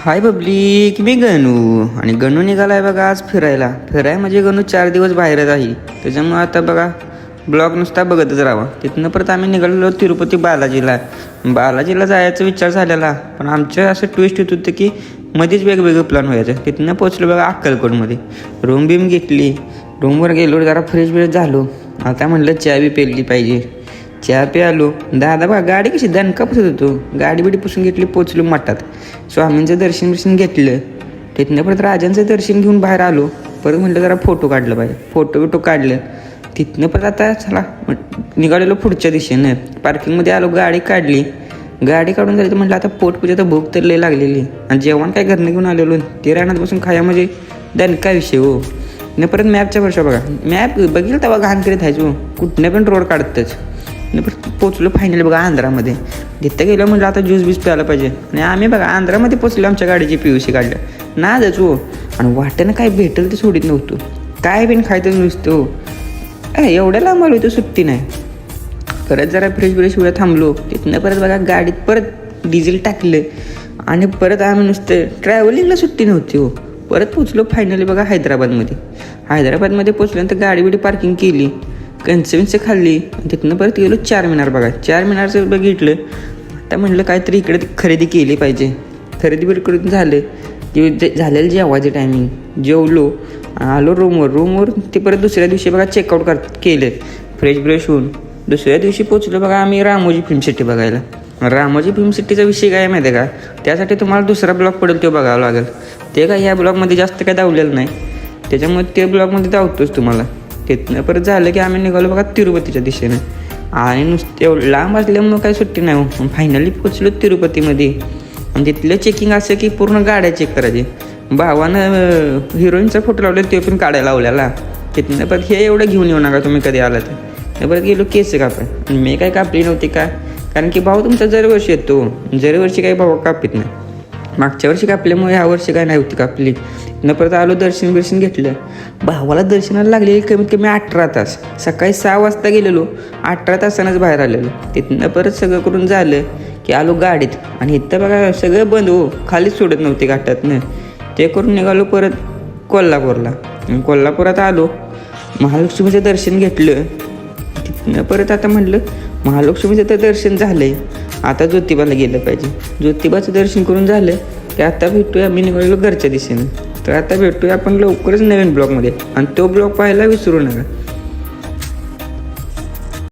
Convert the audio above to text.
हाय public, मी गणू आणि गणू निघालाय बघा आज फिराय म्हणजे गणू 4 दिवस बाहेरच आहे. त्याच्यामुळे आता बघा ब्लॉग नुसता बघतच राहावा. तिथनं परत आम्ही निघालेलो तिरुपती बालाजीला जायचा विचार झालेला, पण आमचं असं ट्विस्ट होत होतं की मध्येच वेगवेगळं प्लॅन व्हायचं. तिथनं पोचलो बघा अक्कलकोटमध्ये, रूम बीम घेतली, रूमवर गेलो, जरा फ्रेश ब्रेश झालो. आता म्हणलं चहा बी पेरली पाहिजे. चहा प्यालो. दादा बा गाडी कशी दणका पुसत होतो, गाडी बिडी पुसून घेतली. पोचलो मठात, स्वामींचं दर्शन घेतलं. तिथनं परत राजांचं दर्शन घेऊन बाहेर आलो. परत म्हटलं जरा फोटो काढलं पाहिजे, फोटो काढलं. तिथनं परत आता चला निघालेलो पुढच्या दिशेनं. पार्किंगमध्ये आलो, गाडी काढली. गाडी काढून झाली तर म्हटलं आता पोटपूजा तर भूक तर लय लागलेली, आणि जेवण काय घरनं घेऊन आलेलो ते रानात बसून खाया म्हणजे दणका विषय हो. न परत मॅपच्या वर्षा बघा, मॅप बघितलं तेव्हा घाण करीत आहे कुठनं पण रोड काढतच. पोचलो फायनली बघा आंध्रामध्ये. तिथं गेलं म्हटलं आता ज्यूस बीस प्यायला पाहिजे, आणि आम्ही बघा आंध्रामध्ये पोचलो. आमच्या गाडीची PUC काढलं ना जायचो, आणि वाटेनं काय भेटेल ते सोडित नव्हतो. काय बिन खायचं नुसतं. एवढ्या लांब आलो होतो, सुट्टी नाही. परत जरा फ्रेश वेळा थांबलो. तिथनं परत बघा गाडीत परत डिझेल टाकलं, आणि परत आम्ही नुसतं ट्रॅव्हलिंगला सुट्टी नव्हती हो. परत पोचलो फायनली बघा हैदराबादमध्ये पोचल्यानंतर गाडी बिडी पार्किंग केली, कन्सेन्स खाल्ली. तिथनं परत गेलो चारमिनार बघा. चारमिनारचं बघितलं. आता म्हटलं काहीतरी इकडे खरेदी केली पाहिजे. खरेदी बिरेदी झालं की झालेलं जेवायचं टायमिंग. जेवलो, आलो रूमवर. ते परत दुसऱ्या दिवशी बघा चेकआउट केलं फ्रेश होऊन. दुसऱ्या दिवशी पोचलो बघा आम्ही रामोजी फिल्म सिटी बघायला. रामोजी फिल्म सिटीचा विषय काय माहिती आहे का, त्यासाठी तुम्हाला दुसरा ब्लॉग पडेल तो बघावं लागेल. ते काय ह्या ब्लॉगमध्ये जास्त काय दावलेलं नाही, त्याच्यामुळे ते ब्लॉगमध्ये दावतोच तुम्हाला. तिथनं परत झालं की आम्ही निघालो बघा तिरुपतीच्या दिशेनं, आणि नुसतं एवढं लांब असल्यामुळं काही सुट्टी नाही हो. फायनली पोचलो तिरुपतीमध्ये, आणि तिथलं चेकिंग असं की पूर्ण गाड्या चेक करायचे. भावानं हिरोईनचा फोटो लावला, ते पण काढायला लावलेला. तिथनं परत हे एवढं घेऊन येऊ नका तुम्ही कधी आला तर. परत गेलो केस कापाय. मी काय कापली नव्हती का, कारण की भाऊ तुमचा दरवर्षी येतो, दरवर्षी काही भाऊ कापत नाही. मागच्या वर्षी कापल्यामुळे ह्या वर्षी काय नाही होती कापली. न परत आलो, दर्शन घेतलं. भावाला दर्शनाला लागलेली कमीत कमी 18 तास. सकाळी 6 वाजता गेलेलो, 18 तासानंच बाहेर आलेलो. तिथनं परत सगळं करून झालं की आलो गाडीत, आणि इथं बघा सगळं बंद हो, खालीच सोडत नव्हते घाटातनं. ते करून निघालो परत कोल्हापूरला. कोल्हापुरात आलो, महालक्ष्मीचं दर्शन घेतलं. तिथनं परत आता म्हटलं महालक्ष्मीचं तर दर्शन झालंय, आता ज्योतिबाला गेलं पाहिजे. ज्योतिबाचं दर्शन करून झालं की आता भेटूया, आम्ही निघालो घरच्या दिशेनं. तर आता भेटूया आपण लवकरच नवीन ब्लॉगमध्ये, आणि तो ब्लॉग पाहायला विसरू नका.